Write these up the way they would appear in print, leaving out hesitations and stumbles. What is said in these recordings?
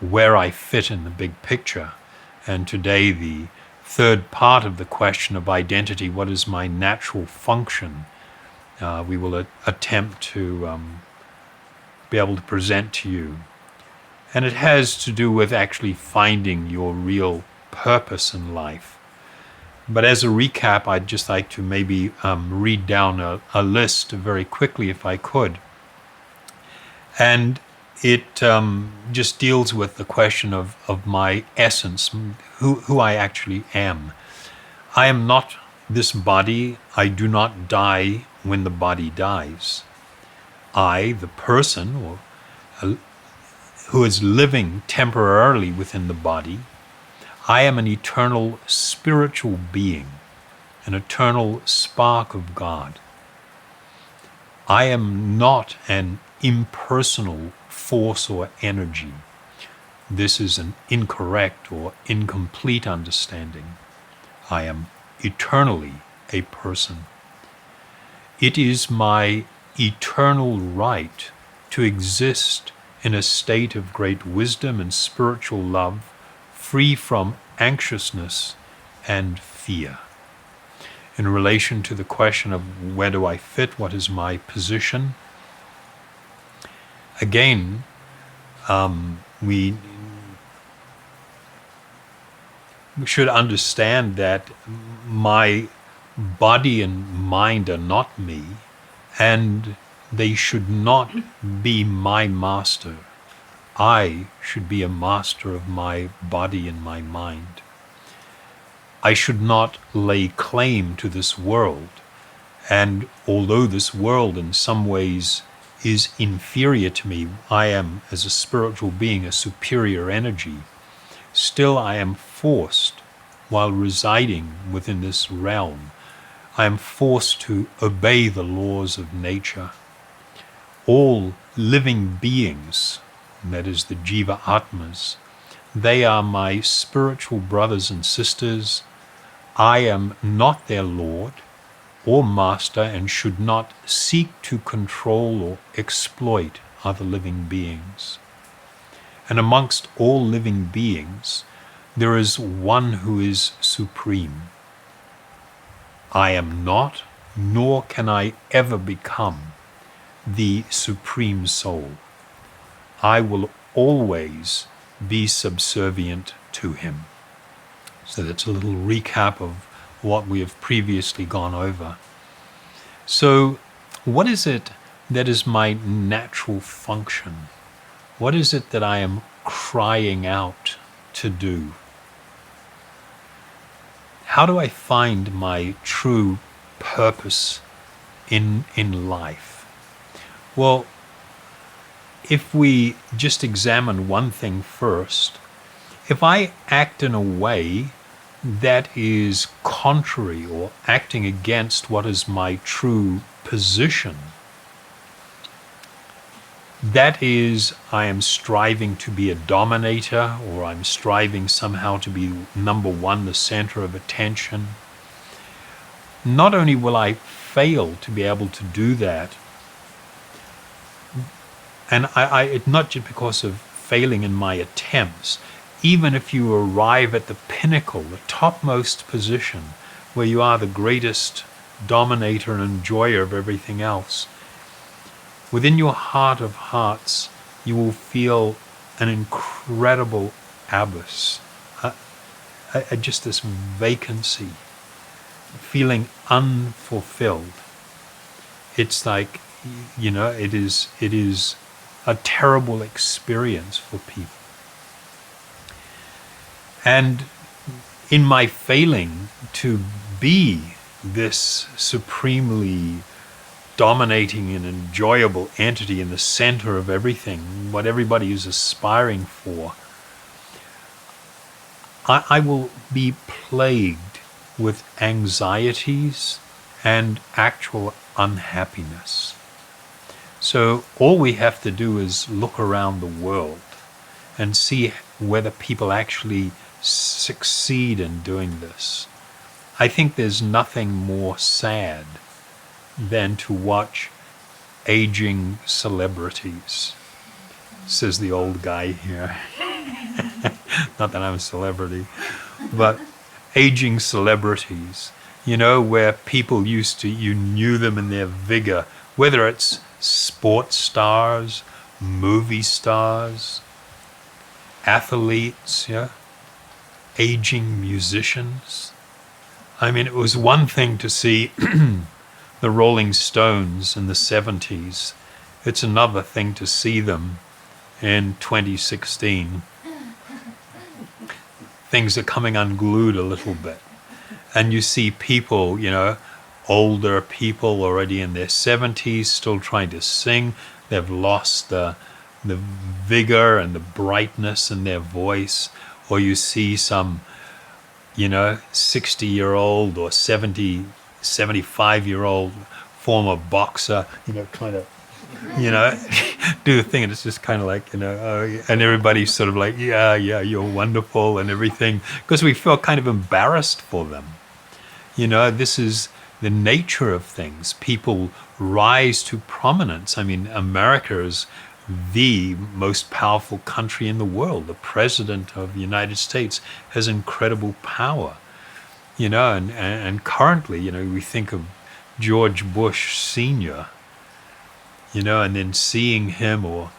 where I fit in the big picture. And today the third part of the question of identity, what is my natural function, we will attempt to be able to present to you. And it has to do with actually finding your real purpose in life. But as a recap, I'd just like to maybe read down a list very quickly if I could. And it just deals with the question of my essence, who I actually am. I am not this body. I do not die when the body dies. I, the person who is living temporarily within the body, I am an eternal spiritual being, an eternal spark of God. I am not an impersonal force or energy. This is an incorrect or incomplete understanding. I am eternally a person. It is my eternal right to exist in a state of great wisdom and spiritual love, free from anxiousness and fear. In relation to the question of where do I fit, what is my position, again, we should understand that my body and mind are not me, and they should not be my master. I should be a master of my body and my mind. I should not lay claim to this world, and although this world in some ways is inferior to me, I am, as a spiritual being, a superior energy. Still I am forced, while residing within this realm, I am forced to obey the laws of nature. All living beings, that is the Jiva Atmas, they are my spiritual brothers and sisters. I am not their Lord or master and should not seek to control or exploit other living beings. And amongst all living beings, there is one who is supreme. I am not, nor can I ever become, the Supreme Soul. I will always be subservient to him. So that's a little recap of what we have previously gone over. So what is it that is my natural function? What is it that I am crying out to do? How do I find my true purpose in life? Well, if we just examine one thing first, if I act in a way that is contrary or acting against what is my true position, that is, I am striving to be a dominator, or I'm striving somehow to be number one, the center of attention. Not only will I fail to be able to do that, and it's not just because of failing in my attempts. Even if you arrive at the pinnacle, the topmost position, where you are the greatest dominator and enjoyer of everything else, within your heart of hearts, you will feel an incredible abyss, just this vacancy, feeling unfulfilled. It's like, it is a terrible experience for people. And in my failing to be this supremely dominating and enjoyable entity in the center of everything, what everybody is aspiring for, I will be plagued with anxieties and actual unhappiness. So all we have to do is look around the world and see whether people actually succeed in doing this. I think there's nothing more sad than to watch aging celebrities, says the old guy here. Not that I'm a celebrity, but aging celebrities, where people used to, you knew them in their vigor, whether it's sports stars, movie stars, athletes, aging musicians. I mean, it was one thing to see the Rolling Stones in the 70s. It's another thing to see them in 2016. Things are coming unglued a little bit. And you see people, older people already in their 70s still trying to sing. They've lost the vigor and the brightness in their voice. Or you see some, 60-year-old or 70, 75-year-old former boxer, kind of, do the thing, and it's just kind of like, and everybody's sort of like, yeah, you're wonderful and everything, because we feel kind of embarrassed for them. This is the nature of things. People rise to prominence. I mean, America is the most powerful country in the world. The president of the United States has incredible power, and currently, we think of George Bush Sr., and then seeing him, or,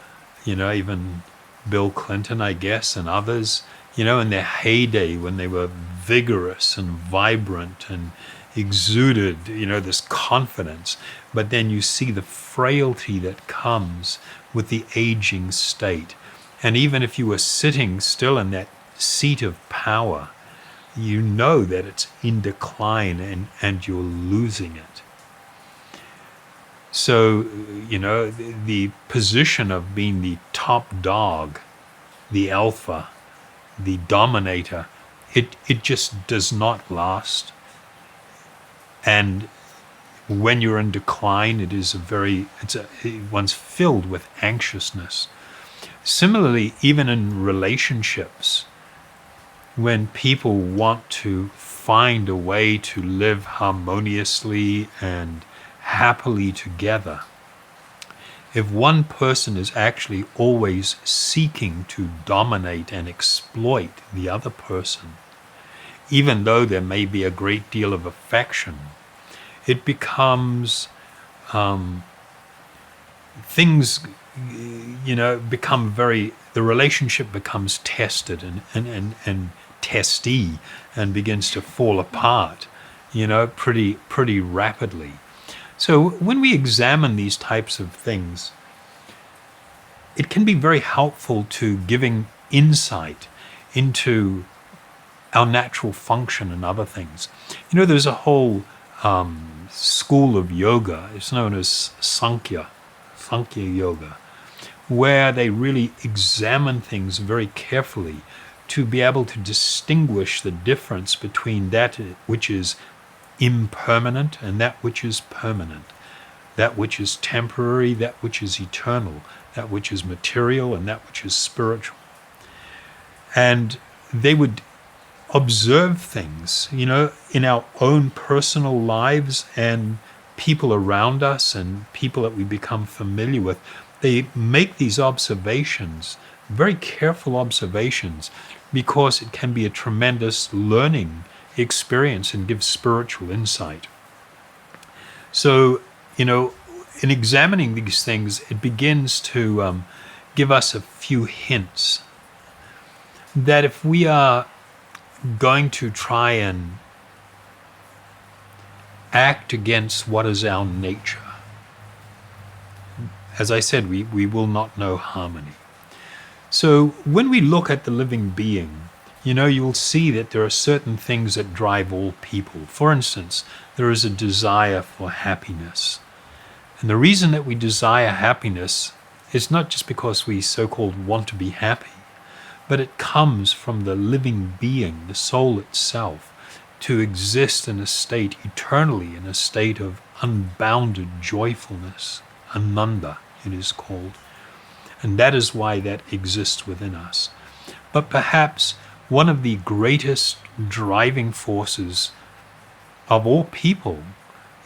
even Bill Clinton, I guess, and others, in their heyday when they were vigorous and vibrant and exuded, this confidence. But then you see the frailty that comes with the aging state. And even if you were sitting still in that seat of power, you know that it's in decline and you're losing it. So, the position of being the top dog, the alpha, the dominator, it just does not last. And when you're in decline, one's filled with anxiousness. Similarly, even in relationships, when people want to find a way to live harmoniously and happily together, if one person is actually always seeking to dominate and exploit the other person, even though there may be a great deal of affection, it becomes things, the relationship becomes tested and testy and begins to fall apart, pretty rapidly. So when we examine these types of things, it can be very helpful to giving insight into our natural function and other things. There's a whole school of yoga. It's known as Sankhya Yoga, where they really examine things very carefully to be able to distinguish the difference between that which is impermanent and that which is permanent, that which is temporary, that which is eternal, that which is material, and that which is spiritual. And they would observe things, in our own personal lives and people around us and people that we become familiar with. They make these observations, very careful observations, because it can be a tremendous learning experience and give spiritual insight. So, in examining these things, it begins to give us a few hints that if we are going to try and act against what is our nature, as I said, we will not know harmony. So when we look at the living being, you'll see that there are certain things that drive all people. For instance, there is a desire for happiness. And the reason that we desire happiness is not just because we so-called want to be happy, but it comes from the living being, the soul itself, to exist in a state, eternally in a state of unbounded joyfulness. Ananda, it is called. And that is why that exists within us. But perhaps one of the greatest driving forces of all people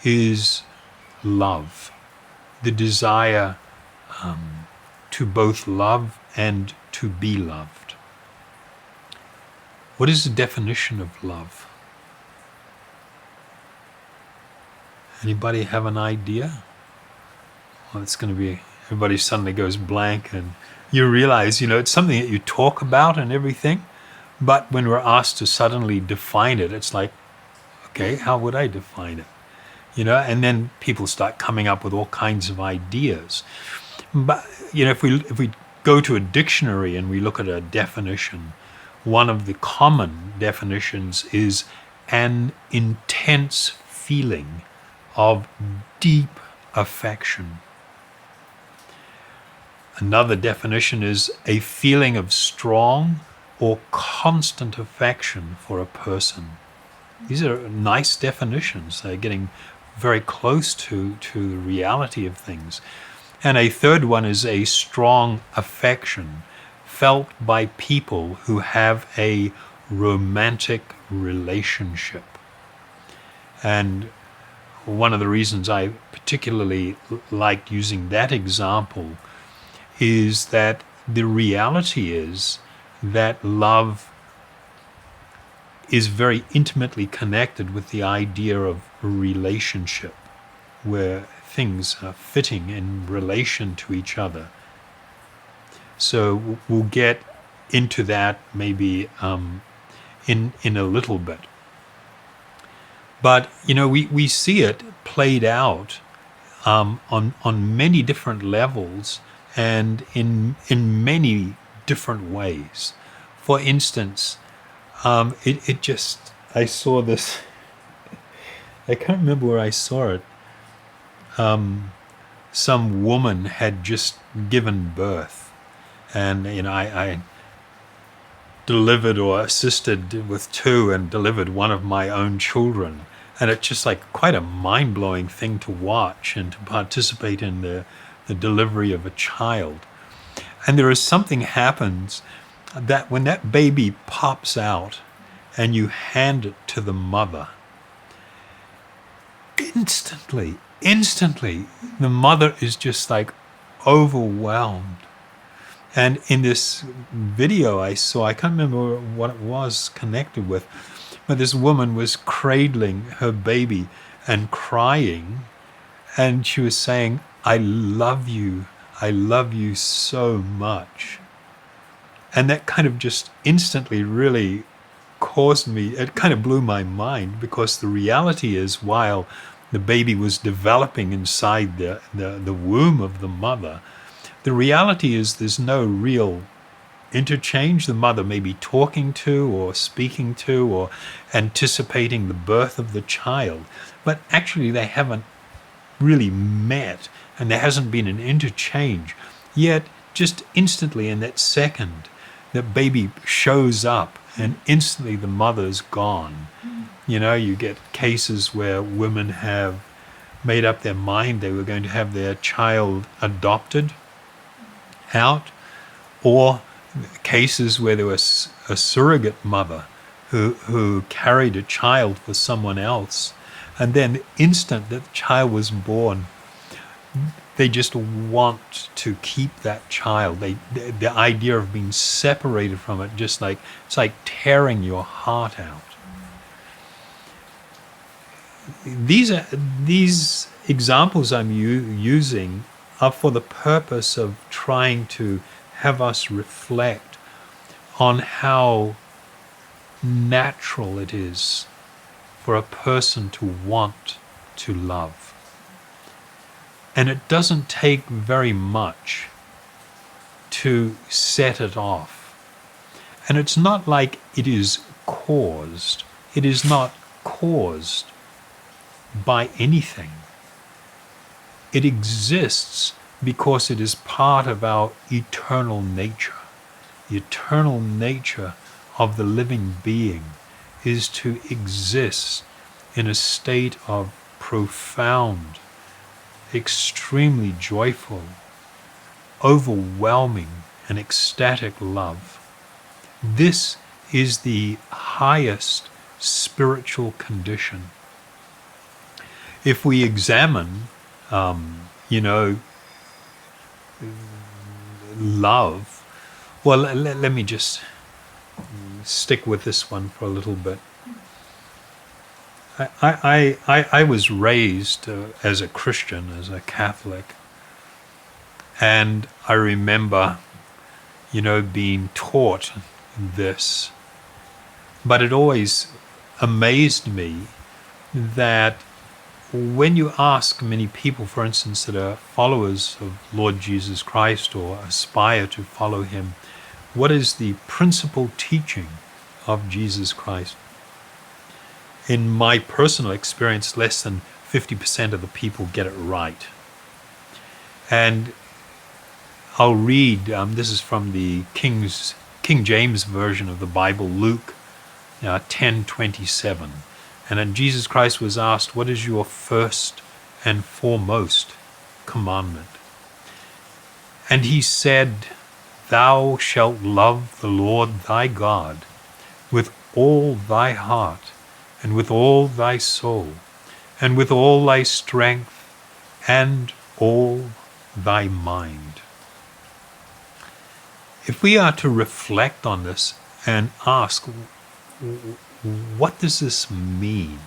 is love, the desire to both love and to be loved. What is the definition of love? Anybody have an idea? Well, it's going to be, everybody suddenly goes blank, and you realize, it's something that you talk about and everything, but when we're asked to suddenly define it, it's like, okay, how would I define it? And then people start coming up with all kinds of ideas. But, if we go to a dictionary and we look at a definition, one of the common definitions is an intense feeling of deep affection. Another definition is a feeling of strong or constant affection for a person. These are nice definitions. They're getting very close to the reality of things. And a third one is a strong affection felt by people who have a romantic relationship. And one of the reasons I particularly like using that example is that the reality is that love is very intimately connected with the idea of a relationship where things are fitting in relation to each other. So we'll get into that maybe in a little bit. But we see it played out on many different levels and in many different ways. For instance, I saw this. I can't remember where I saw it. Some woman had just given birth, and I delivered or assisted with two and delivered one of my own children, and it's just like quite a mind-blowing thing to watch and to participate in the delivery of a child. And there is something happens that when that baby pops out and you hand it to the mother, instantly, the mother is just like overwhelmed. And in this video I saw, I can't remember what it was connected with, but this woman was cradling her baby and crying, and she was saying, I love you so much. And that kind of just instantly really caused me, it kind of blew my mind, because the reality is, while the baby was developing inside the womb of the mother, the reality is there's no real interchange. The mother may be talking to or speaking to or anticipating the birth of the child, but actually they haven't really met, and there hasn't been an interchange. Yet just instantly in that second, the baby shows up and instantly the mother's gone. You get cases where women have made up their mind they were going to have their child adopted out, or cases where there was a surrogate mother who carried a child for someone else, and then the instant that the child was born, they just want to keep that child. The idea of being separated from it, just like it's like tearing your heart out. These examples I'm using are for the purpose of trying to have us reflect on how natural it is for a person to want to love. And it doesn't take very much to set it off. And it's not like it is caused. It is not caused by anything. It exists because it is part of our eternal nature. The eternal nature of the living being is to exist in a state of profound, extremely joyful, overwhelming and ecstatic love. This is the highest spiritual condition. If we examine, love, well, let me just stick with this one for a little bit. I was raised as a Christian, as a Catholic, and I remember, being taught this. But it always amazed me that when you ask many people, for instance, that are followers of Lord Jesus Christ or aspire to follow him, what is the principal teaching of Jesus Christ? In my personal experience, less than 50% of the people get it right. And I'll read, this is from the King James Version of the Bible, Luke 10:27. And then Jesus Christ was asked, what is your first and foremost commandment? And he said, thou shalt love the Lord thy God with all thy heart, and with all thy soul, and with all thy strength, and all thy mind. If we are to reflect on this and ask, what does this mean?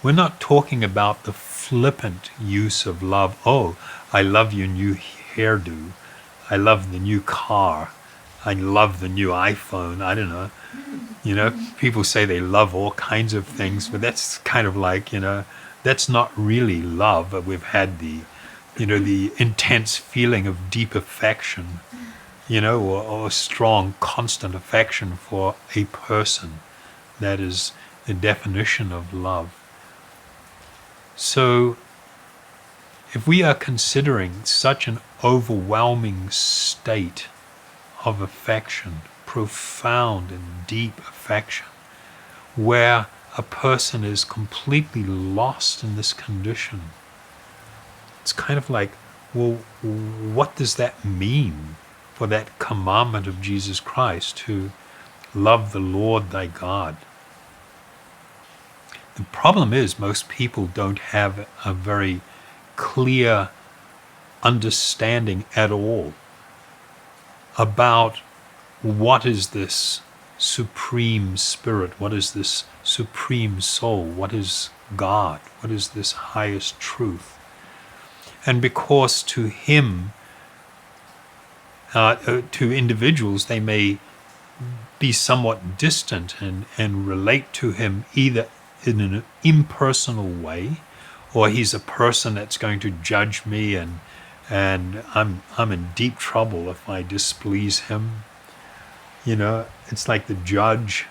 We're not talking about the flippant use of love. Oh, I love your new hairdo. I love the new car. I love the new iPhone. I don't know. People say they love all kinds of things, but that's kind of like, that's not really love. We've had the intense feeling of deep affection, or strong, constant affection for a person. That is the definition of love. So, if we are considering such an overwhelming state of affection, profound and deep affection, where a person is completely lost in this condition, it's kind of like, well, what does that mean for that commandment of Jesus Christ to love the Lord thy God? The problem is most people don't have a very clear understanding at all about what is this supreme spirit, what is this supreme soul, what is God, what is this highest truth. And because to him, to individuals, they may be somewhat distant and relate to him either in an impersonal way, or he's a person that's going to judge me and I'm in deep trouble if I displease him. It's like the judge.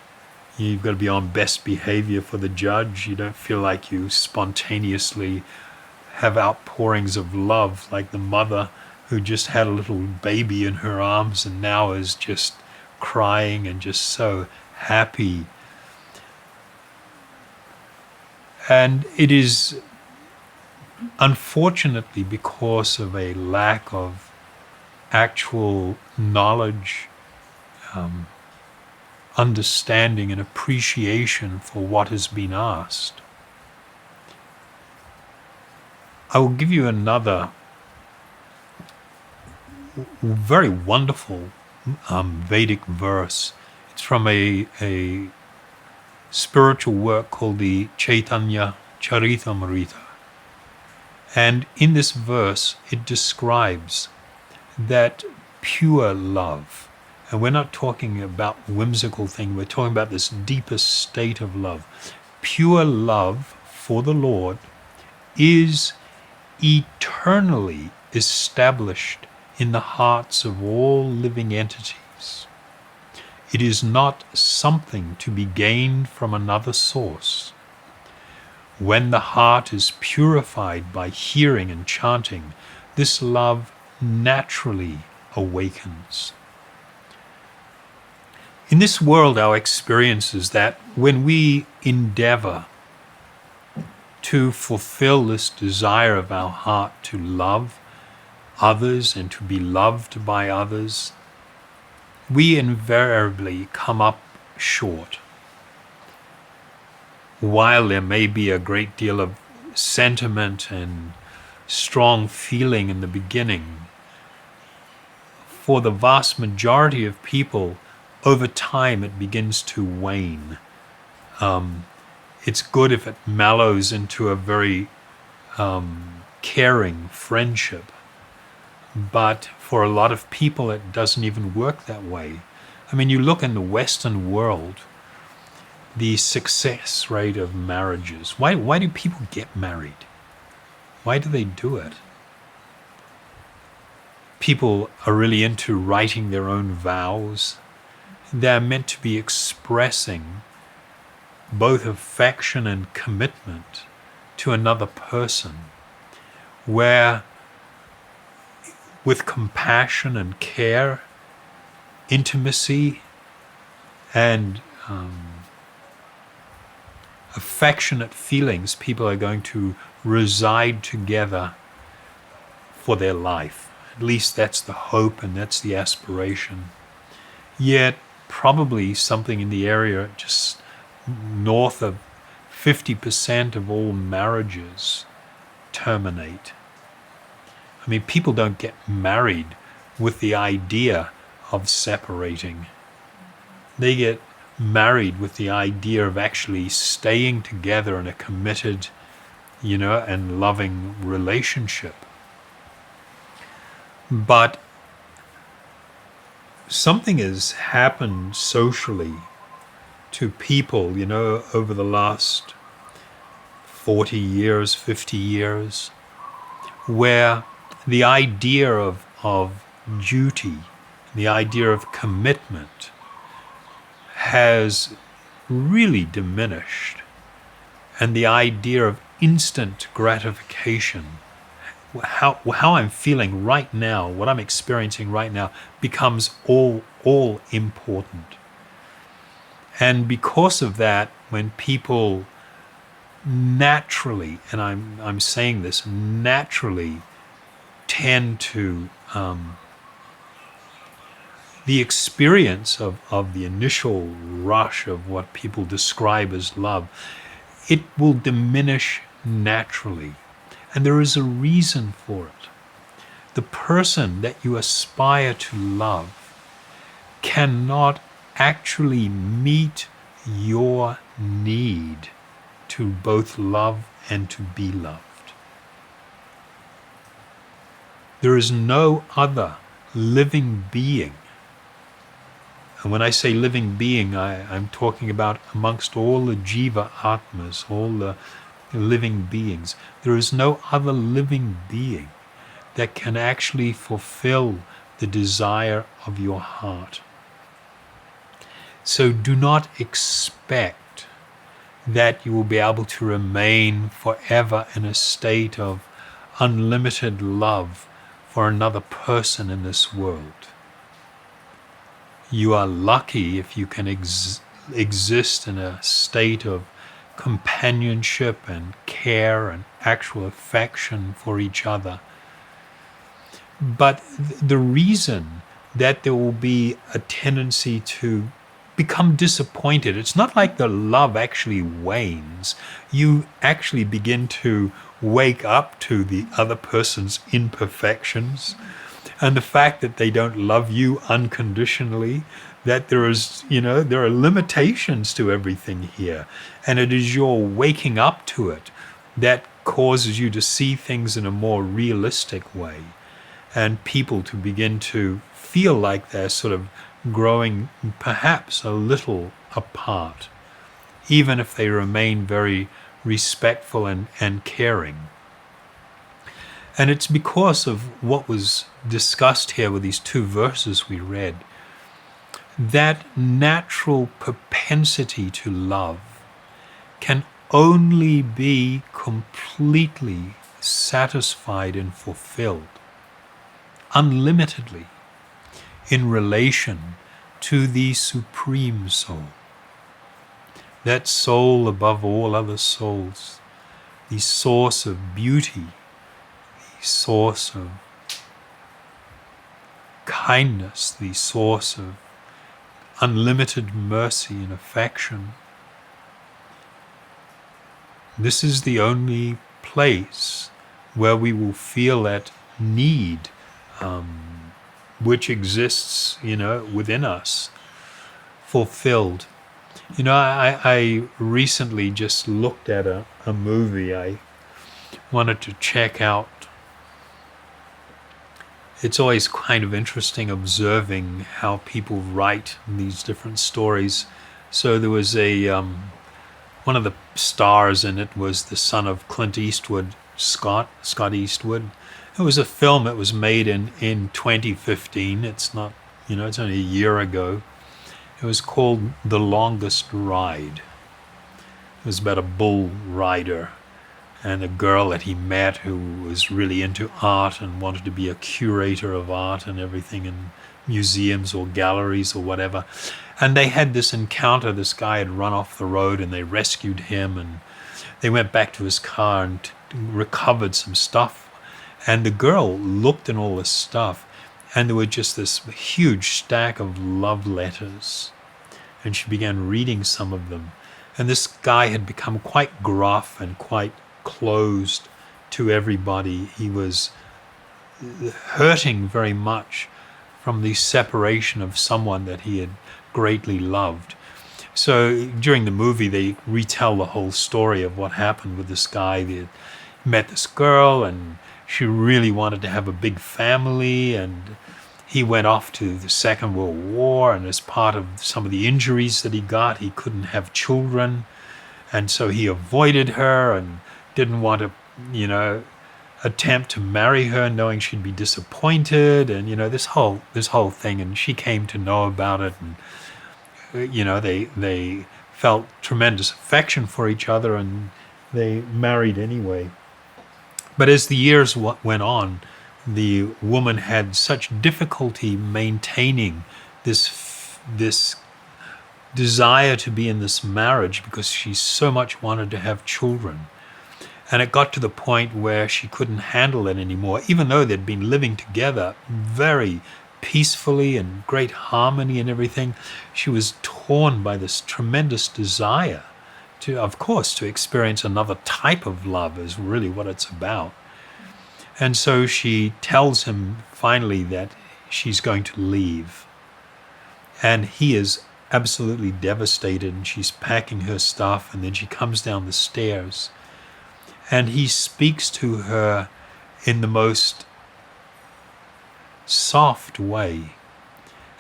You've got to be on best behavior for the judge. You don't feel like you spontaneously have outpourings of love like the mother who just had a little baby in her arms and now is just crying and just so happy. And it is unfortunately because of a lack of actual knowledge, understanding and appreciation for what has been asked. I will give you another very wonderful Vedic verse. It's from a spiritual work called the Chaitanya Charitamrita. And in this verse, it describes that pure love, and we're not talking about whimsical thing, we're talking about this deepest state of love. Pure love for the Lord is eternally established in the hearts of all living entities. It is not something to be gained from another source. When the heart is purified by hearing and chanting, this love naturally awakens. In this world, our experience is that when we endeavor to fulfill this desire of our heart to love others and to be loved by others, we invariably come up short. While there may be a great deal of sentiment and strong feeling in the beginning, for the vast majority of people, over time it begins to wane. It's good if it mellows into a very caring friendship. But for a lot of people, it doesn't even work that way. I mean, you look in the Western world, the success rate of marriages. Why do people get married? Why do they do it? People are really into writing their own vows. They're meant to be expressing both affection and commitment to another person, where with compassion and care, intimacy, and affectionate feelings, people are going to reside together for their life. At least that's the hope and that's the aspiration. Yet probably something in the area just north of 50% of all marriages terminate. I mean, people don't get married with the idea of separating. They get married with the idea of actually staying together in a committed, and loving relationship. But something has happened socially to people, over the last 40 years, 50 years, where the idea of duty, the idea of commitment has really diminished. And the idea of instant gratification, how I'm feeling right now, what I'm experiencing right now, becomes all important. And because of that, when people naturally, and I'm saying this, naturally tend to the experience of the initial rush of what people describe as love, it will diminish naturally. And there is a reason for it. The person that you aspire to love cannot actually meet your need to both love and to be loved. There is no other living being. And when I say living being, I'm talking about amongst all the jiva atmas, all the living beings. There is no other living being that can actually fulfill the desire of your heart. So do not expect that you will be able to remain forever in a state of unlimited love for another person in this world. You are lucky if you can exist in a state of companionship and care and actual affection for each other. But the reason that there will be a tendency to become disappointed, it's not like the love actually wanes. You actually begin to wake up to the other person's imperfections and the fact that they don't love you unconditionally, that there are limitations to everything here. And it is your waking up to it that causes you to see things in a more realistic way, and people to begin to feel like they're sort of growing perhaps a little apart, even if they remain very respectful and caring. And it's because of what was discussed here with these two verses we read. That natural propensity to love can only be completely satisfied and fulfilled, unlimitedly, in relation to the Supreme Soul. That soul above all other souls, the source of beauty, the source of kindness, the source of unlimited mercy and affection. This is the only place where we will feel that need which exists, within us. fulfilled. I recently just looked at a movie I wanted to check out. It's always kind of interesting observing how people write these different stories. So there was one of the stars in it was the son of Clint Eastwood, Scott Eastwood. It was a film that was made in 2015. It's not, it's only a year ago. It was called The Longest Ride. It was about a bull rider and a girl that he met who was really into art and wanted to be a curator of art and everything in museums or galleries or whatever. And they had this encounter. This guy had run off the road and they rescued him, and they went back to his car and recovered some stuff. And the girl looked in all this stuff, and there were just this huge stack of love letters. And she began reading some of them. And this guy had become quite gruff and quite closed to everybody. He was hurting very much from the separation of someone that he had greatly loved. So during the movie, they retell the whole story of what happened with this guy. They met this girl, and she really wanted to have a big family, and he went off to the Second World War, and as part of some of the injuries that he got, he couldn't have children, and so he avoided her and didn't want to, attempt to marry her, knowing she'd be disappointed, and this whole thing. And she came to know about it, and they felt tremendous affection for each other, and they married anyway. But as the years went on, the woman had such difficulty maintaining this desire to be in this marriage because she so much wanted to have children. And it got to the point where she couldn't handle it anymore, even though they'd been living together very peacefully and great harmony and everything. She was torn by this tremendous desire to experience another type of love is really what it's about. And so she tells him finally that she's going to leave. And he is absolutely devastated, and she's packing her stuff, and then she comes down the stairs. And he speaks to her in the most soft way.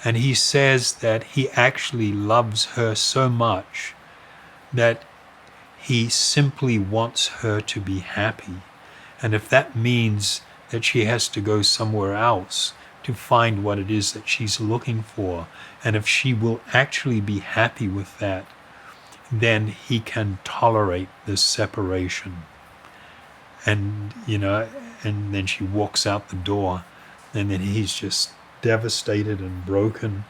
And he says that he actually loves her so much that he simply wants her to be happy. And if that means that she has to go somewhere else to find what it is that she's looking for, and if she will actually be happy with that, then he can tolerate this separation. And, and then she walks out the door, and then he's just devastated and broken.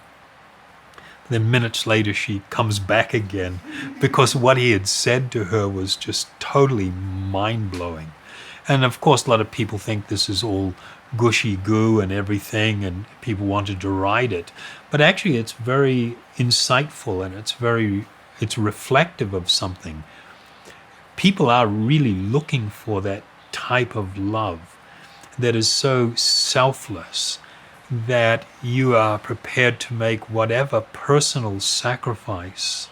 Then minutes later, she comes back again because what he had said to her was just totally mind-blowing. And of course, a lot of people think this is all gushy goo and everything, and people want to deride it. But actually, it's very insightful, and it's reflective of something. People are really looking for that type of love that is so selfless that you are prepared to make whatever personal sacrifice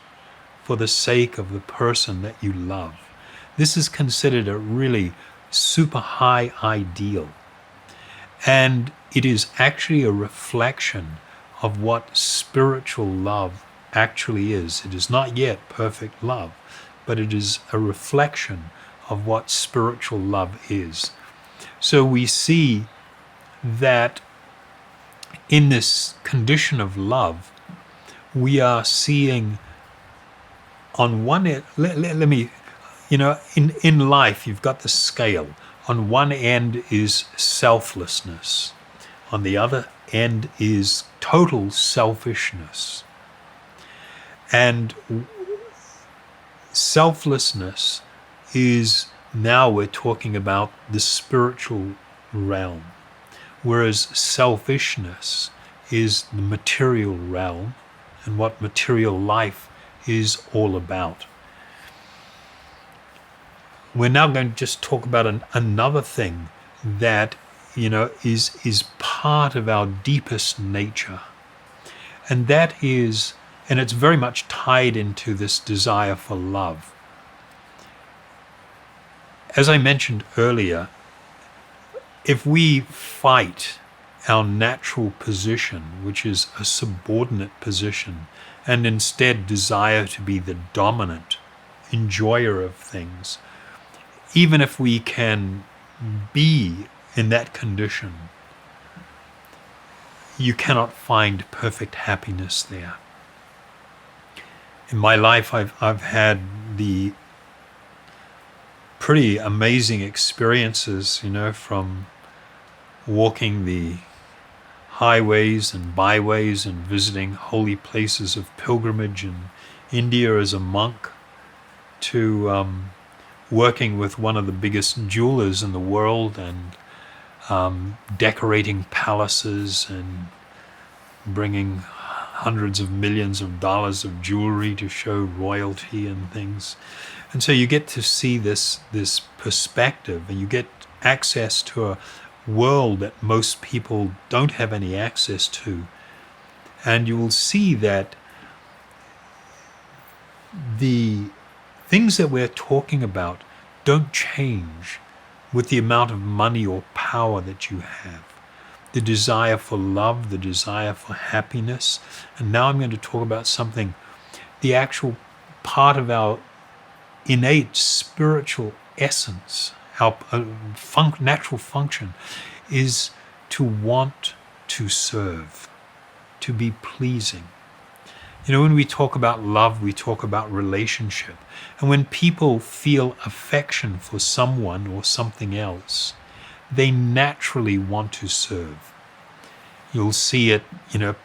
for the sake of the person that you love. This is considered a really super high ideal. And it is actually a reflection of what spiritual love actually is. It is not yet perfect love, but it is a reflection of what spiritual love is. So we see that in this condition of love, we are seeing on one end, let me, in life, you've got the scale. On one end is selflessness. On the other end is total selfishness. And selflessness is, now we're talking about the spiritual realm, whereas selfishness is the material realm and what material life is all about. We're now going to just talk about another thing that, is part of our deepest nature. And that is And it's very much tied into this desire for love. As I mentioned earlier, if we fight our natural position, which is a subordinate position, and instead desire to be the dominant enjoyer of things, even if we can be in that condition, you cannot find perfect happiness there. In my life, I've had the pretty amazing experiences, from walking the highways and byways and visiting holy places of pilgrimage in India as a monk, to working with one of the biggest jewelers in the world and decorating palaces and bringing hundreds of millions of dollars of jewelry to show royalty and things. And so you get to see this perspective, and you get access to a world that most people don't have any access to. And you will see that the things that we're talking about don't change with the amount of money or power that you have. The desire for love, the desire for happiness. And now I'm going to talk about something, the actual part of our innate spiritual essence, our natural function, is to want to serve, to be pleasing. When we talk about love, we talk about relationship. And when people feel affection for someone or something else, they naturally want to serve. You'll see it,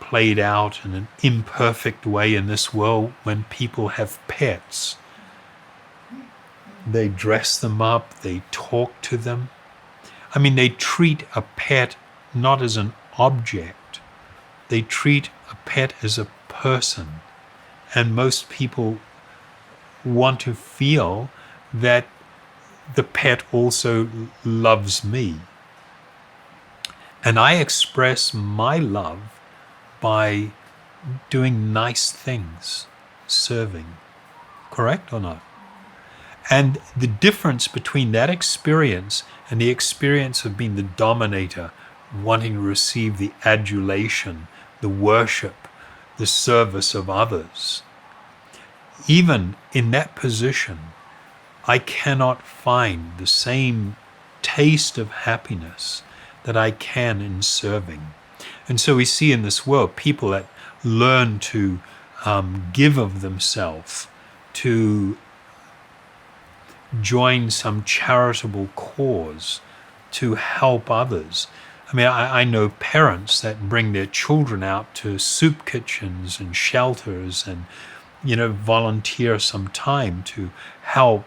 played out in an imperfect way in this world when people have pets. They dress them up, they talk to them. They treat a pet not as an object. They treat a pet as a person. And most people want to feel that the pet also loves me. And I express my love by doing nice things, serving. Correct or not? And the difference between that experience and the experience of being the dominator, wanting to receive the adulation, the worship, the service of others, even in that position, I cannot find the same taste of happiness that I can in serving. And so we see in this world people that learn to give of themselves, to join some charitable cause, to help others. I know parents that bring their children out to soup kitchens and shelters and, volunteer some time to help,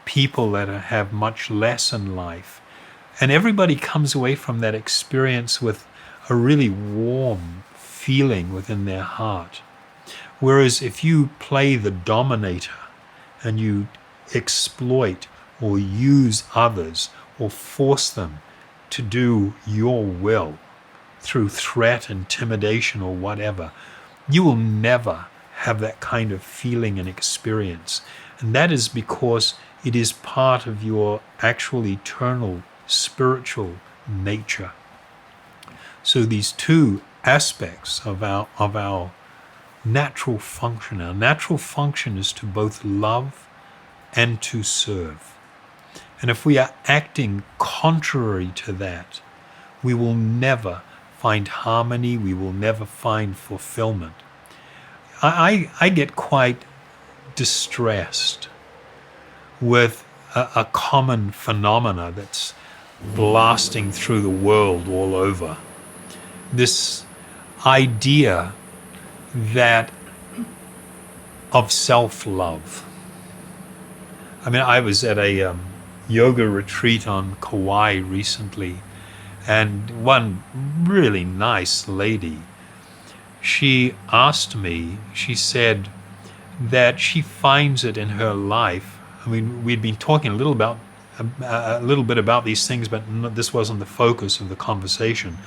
people that have much less in life. And everybody comes away from that experience with a really warm feeling within their heart. Whereas if you play the dominator and you exploit or use others or force them to do your will through threat, intimidation, or whatever, you will never have that kind of feeling and experience. And that is because it is part of your actual eternal spiritual nature. So these two aspects of our natural function. Our natural function is to both love and to serve. And if we are acting contrary to that, we will never find harmony, we will never find fulfillment. I get quite distressed with a common phenomena that's blasting through the world all over. This idea that of self-love. I was at a yoga retreat on Kauai recently, and one really nice lady, she asked me, she said that she finds it in her life. We'd been talking a little bit about these things, but this wasn't the focus of the conversation.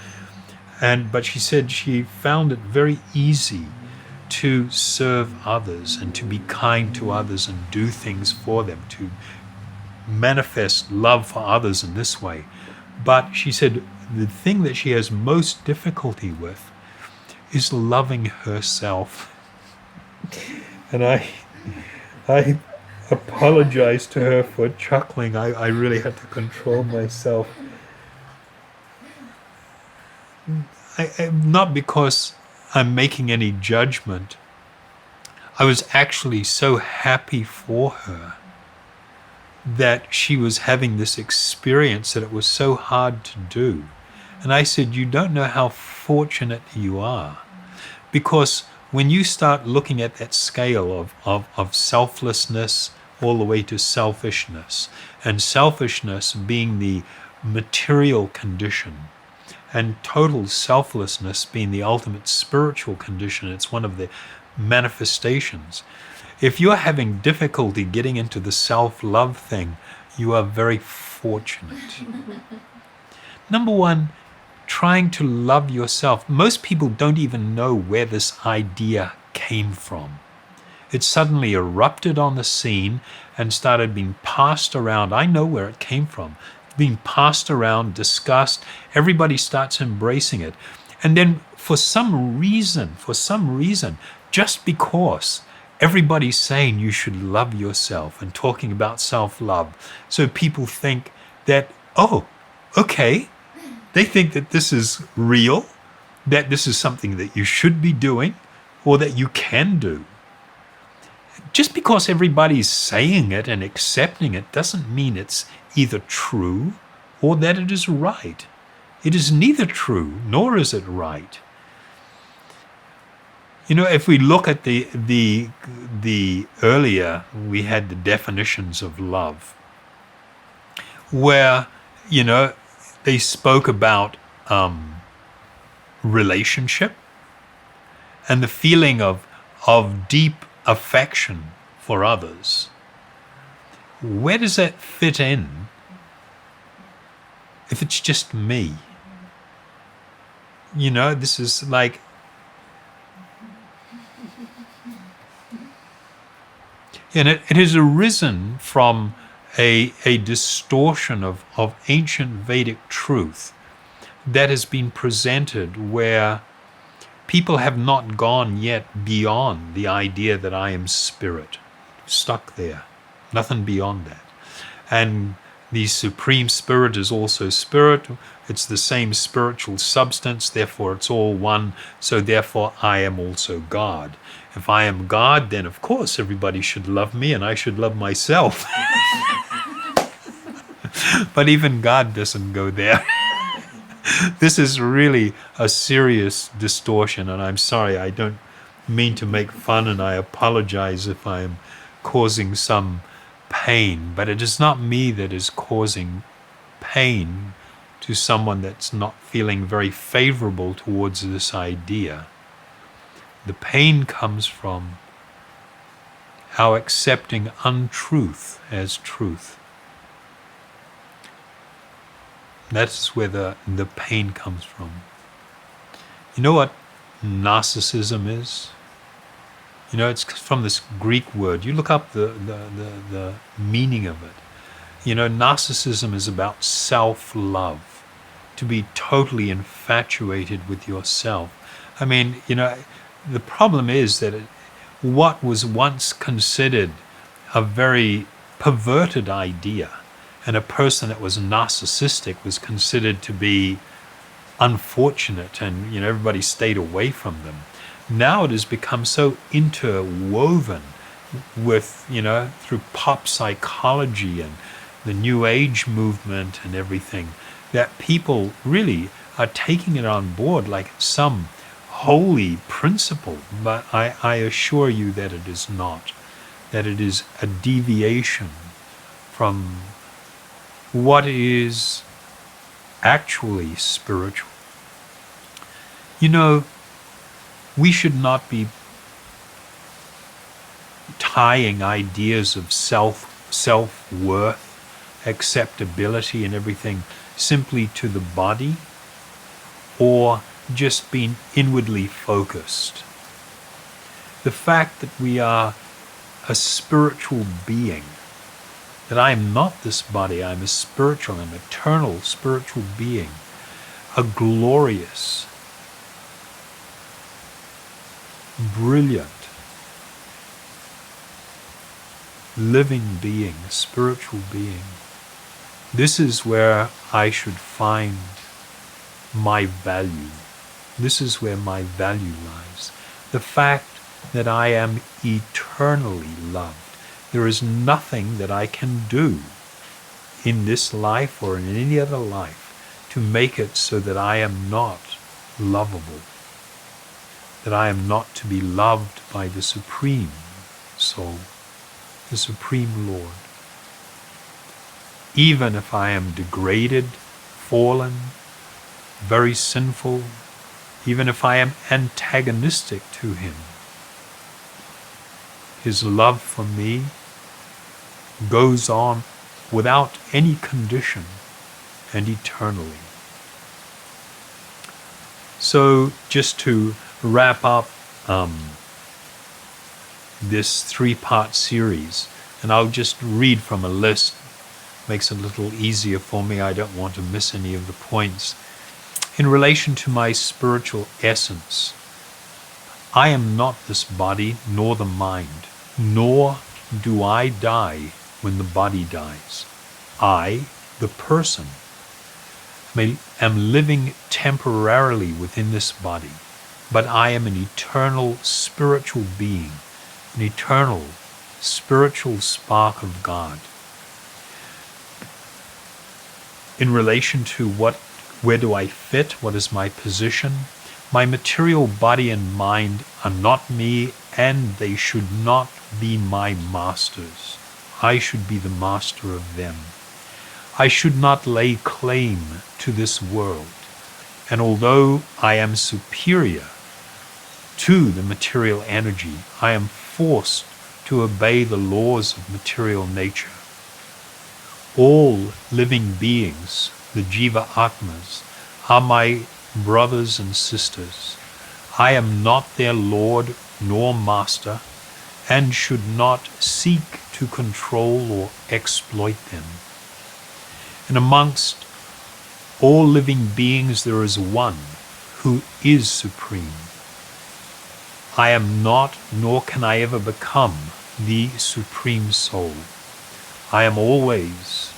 But she said she found it very easy to serve others and to be kind to others and do things for them, to manifest love for others in this way. But she said the thing that she has most difficulty with is loving herself. And I apologized to her for chuckling. I really had to control myself. Not because I'm making any judgment. I was actually so happy for her that she was having this experience that it was so hard to do. And I said, you don't know how fortunate you are. Because when you start looking at that scale of selflessness all the way to selfishness, and selfishness being the material condition, and total selflessness being the ultimate spiritual condition, it's one of the manifestations. If you're having difficulty getting into the self-love thing, you are very fortunate. Number one, trying to love yourself. Most people don't even know where this idea came from. It suddenly erupted on the scene and started being passed around. I know where it came from. Being passed around, discussed, everybody starts embracing it. And then for some reason, just because everybody's saying you should love yourself and talking about self-love, so people think that, oh, okay, they think that this is real, that this is something that you should be doing or that you can do. Just because everybody's saying it and accepting it doesn't mean it's either true or that it is right. It is neither true nor is it right. You know, if we look at the earlier, we had the definitions of love, where, you know, they spoke about relationship and the feeling of deep affection for others. Where does that fit in if it's just me? You know, this is like, and it has arisen from a distortion of ancient Vedic truth that has been presented, where people have not gone yet beyond the idea that I am spirit. Stuck there. Nothing beyond that. And the Supreme Spirit is also spirit. It's the same spiritual substance, therefore it's all one, so therefore I am also God. If I am God, then of course everybody should love me and I should love myself. But even God doesn't go there. This is really a serious distortion, and I'm sorry, I don't mean to make fun, and I apologize if I'm causing some pain, but it is not me that is causing pain to someone that's not feeling very favorable towards this idea. The pain comes from our accepting untruth as truth. That's where the pain comes from. You know what narcissism is? You know, it's from this Greek word. You look up the meaning of it. You know, narcissism is about self-love, to be totally infatuated with yourself. I mean, you know, the problem is that what was once considered a very perverted idea, and a person that was narcissistic was considered to be unfortunate, and, you know, everybody stayed away from them. Now it has become so interwoven with, you know, through pop psychology and the New Age movement and everything, that people really are taking it on board like some holy principle. But I assure you that it is not, that it is a deviation from what is actually spiritual. You know, we should not be tying ideas of self-worth, acceptability and everything simply to the body, or just being inwardly focused. The fact that we are a spiritual being, that I am not this body, I'm a spiritual, I'm an eternal spiritual being, a glorious, brilliant, living being, a spiritual being. This is where I should find my value. This is where my value lies. The fact that I am eternally loved. There is nothing that I can do in this life or in any other life to make it so that I am not lovable, that I am not to be loved by the Supreme Soul, the Supreme Lord. Even if I am degraded, fallen, very sinful, even if I am antagonistic to Him, His love for me goes on without any condition and eternally. So just to wrap up this 3-part series, and I'll just read from a list, makes it a little easier for me. I don't want to miss any of the points. In relation to my spiritual essence, I am not this body nor the mind, nor do I die when the body dies. I, the person, am living temporarily within this body, but I am an eternal spiritual being, an eternal spiritual spark of God. In relation to where do I fit? What is my position? My material body and mind are not me, and they should not be my masters. I should be the master of them. I should not lay claim to this world, and although I am superior to the material energy, I am forced to obey the laws of material nature. All living beings, the Jiva Atmas, are my brothers and sisters. I am not their lord nor master, and should not seek to control or exploit them. And amongst all living beings there is one who is supreme. I am not, nor can I ever become, the Supreme Soul. I am always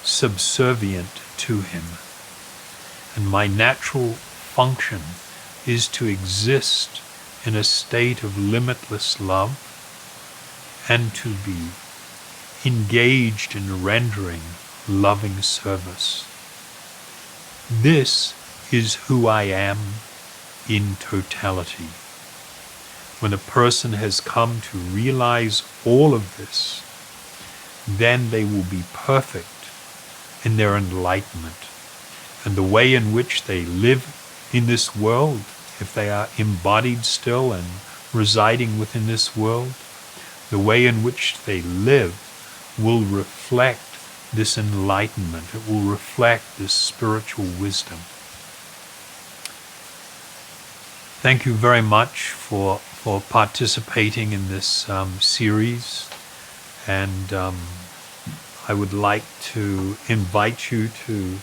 subservient to Him, and my natural function is to exist in a state of limitless love and to be engaged in rendering loving service. This is who I am in totality. When a person has come to realize all of this, then they will be perfect in their enlightenment. And the way in which they live in this world, if they are embodied still and residing within this world, the way in which they live will reflect this enlightenment. It will reflect this spiritual wisdom. Thank you very much for participating in this series, and I would like to invite you to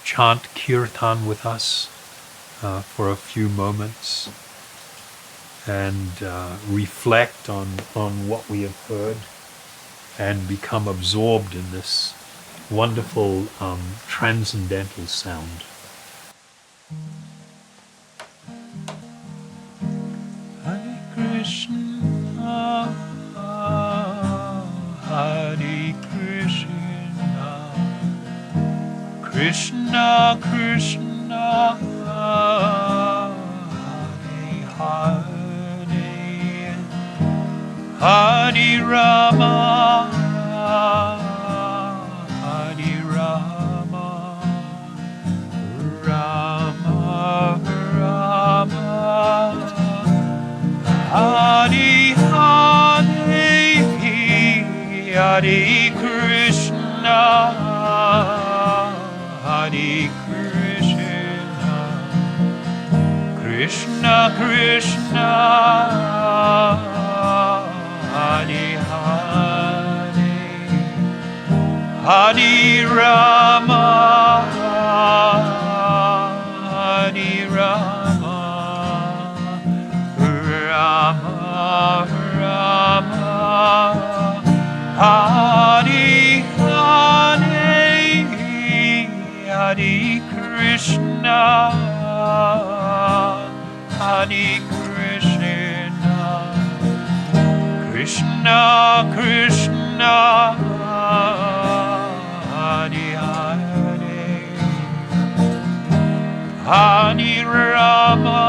chant kirtan with us for a few moments and reflect on what we have heard and become absorbed in this wonderful transcendental sound. Hare Krishna, Hare Krishna, Krishna Krishna, Hare Hare, Hare Rama, Hare Rama, Rama Rama, Hare Hare, Hare Krishna, Hare Krishna Krishna Hare Hare Hare Rama Hare Rama Rama Rama Hare Hare Hare Krishna Hare Krishna Krishna Krishna Hare Hare Hare Rama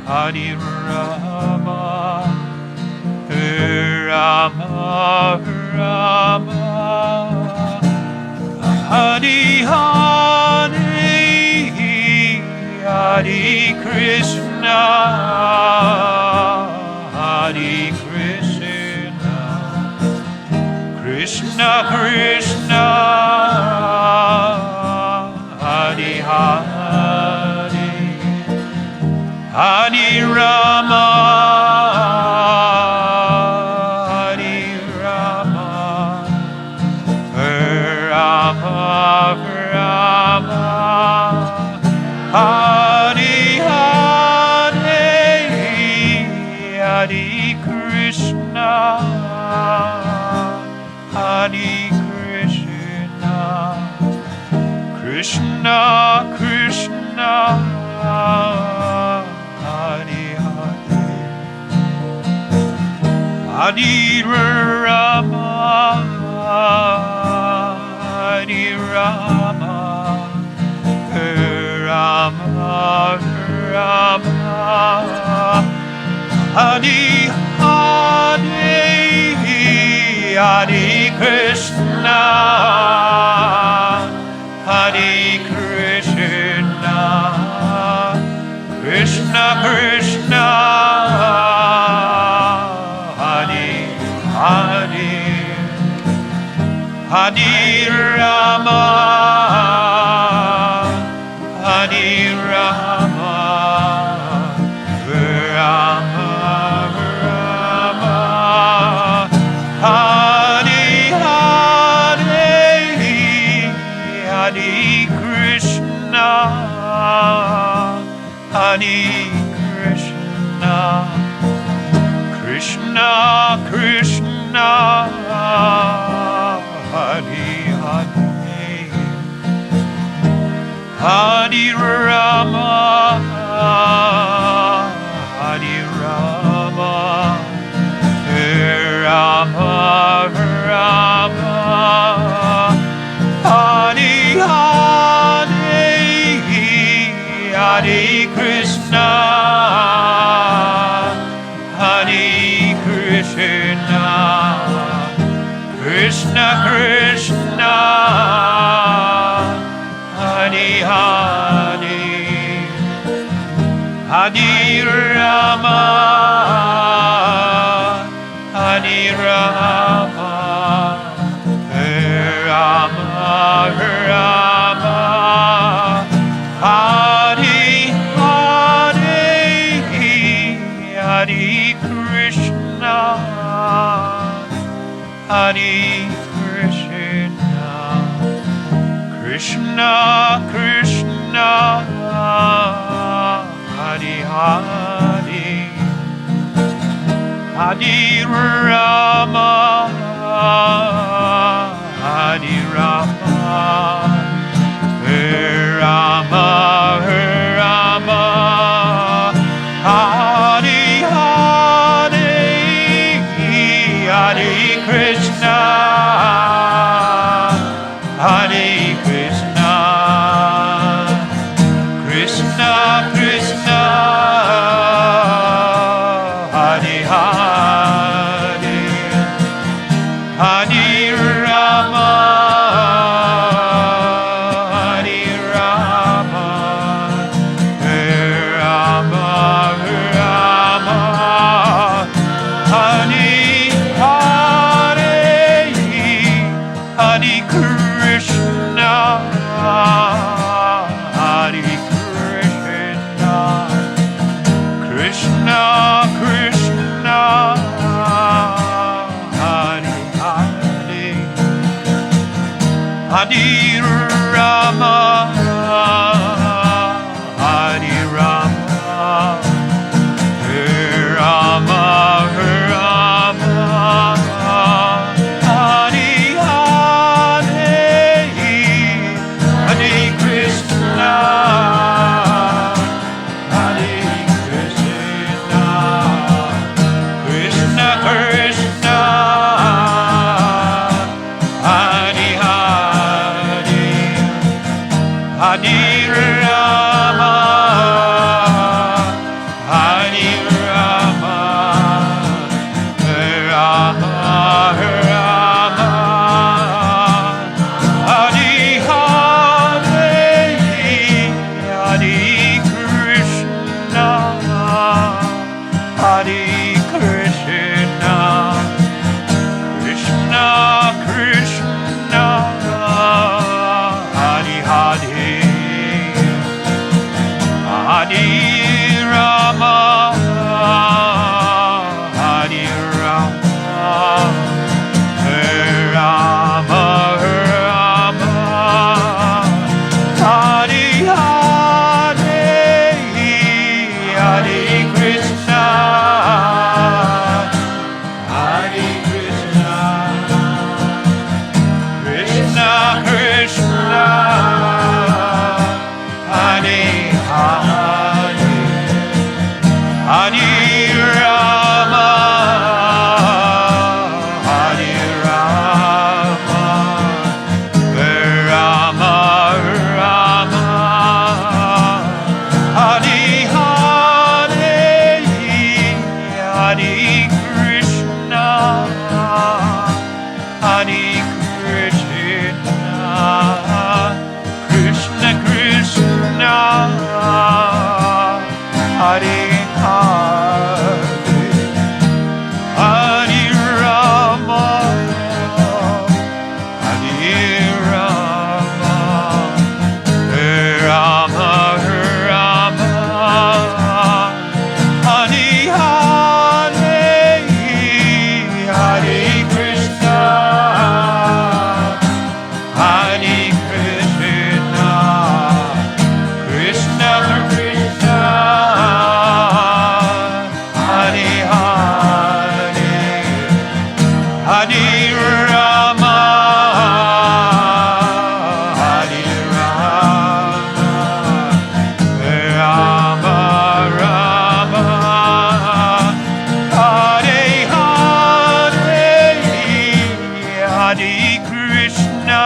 Hare Rama Rama Rama Hare Hare Hare Krishna Hare Krishna Krishna Krishna Hare Hare Hare Rama Hare Rama Rama Rama Hare Hare Hare Krishna Hare Krishna Krishna Krishna Hare Hare Hare Rama Hare Rama Rama Rama Hare Hare Hare Krishna Hare Krishna Krishna Krishna Hare Hare Hare Rama Hare Rama Rama Rama Hare Hare Hare Krishna Hare Krishna Krishna Krishna Hare Hare Hare Rama Hare Rama Rama Rama Hare Hare Hare Krishna Hare Krishna Krishna Krishna Hare Hare Hare Rama Hare Rama Rama Rama Hare Hare Hare Krishna Hare Krishna Krishna Krishna Hare Hare Hare Rama Hare Rama Rama Rama Hare Hare Hare Krishna Hare Krishna Krishna Krishna Hare Hare Hare Rama Hare Rama Rama Rama Hare Hare Hare Krishna Hare Krishna Hare Rama, Hare Rama, Rama Rama, Hare Hare, Hare Krishna, Hare Krishna, Krishna Krishna, Hare Hare, Hare Rama, Hare Rama, Rama Rama, Hare Hare, Hare Krishna, Hare Krishna, Krishna Krishna, Hare Hare, Hare Rama, Hare Rama, Rama Rama, Hare Hare, Hare Krishna, Hare Krishna, Krishna Krishna, Hare Hare, Hare Rama, Hare Rama, Rama Rama, Hare Hare, Hare Krishna, Hare Krishna, Krishna Krishna, Hare Hare, Hare Rama, Hare Rama, Rama Rama, Hare Hare, Hare Krishna, Hare Krishna, Krishna Krishna, Hare Hare, Hare Rama, Hare Rama, Rama Rama, Hare Hare, Hare Krishna,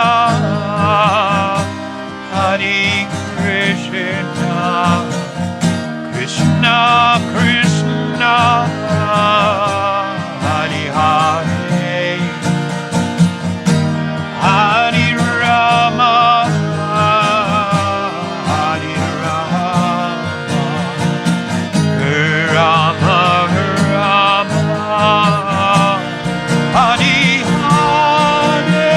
Hare Krishna, Krishna Krishna, Hare Hare, Hare Rama, Hare Rama, Rama Rama, Hare Hare,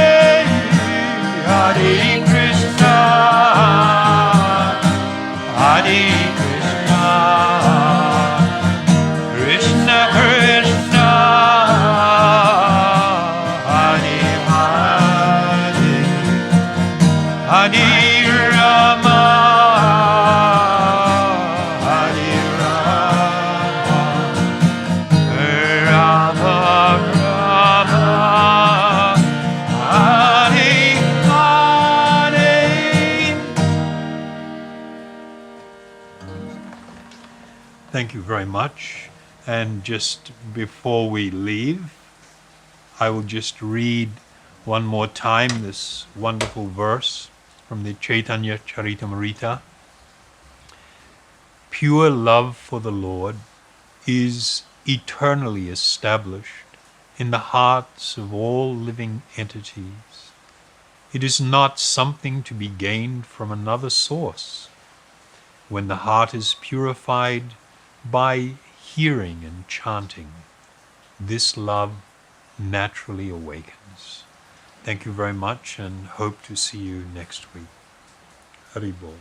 Hare Krishna, Hare Krishna, Krishna Krishna, Hare Hare, Hare Rama, Hare Rama, Rama Rama, Hare Hare. Thank you very much. And just before we leave, I will just read one more time this wonderful verse from the Chaitanya Charitamrita. Pure love for the Lord is eternally established in the hearts of all living entities. It is not something to be gained from another source. When the heart is purified by hearing and chanting, this love naturally awakens. Thank you very much and hope to see you next week. Haribol.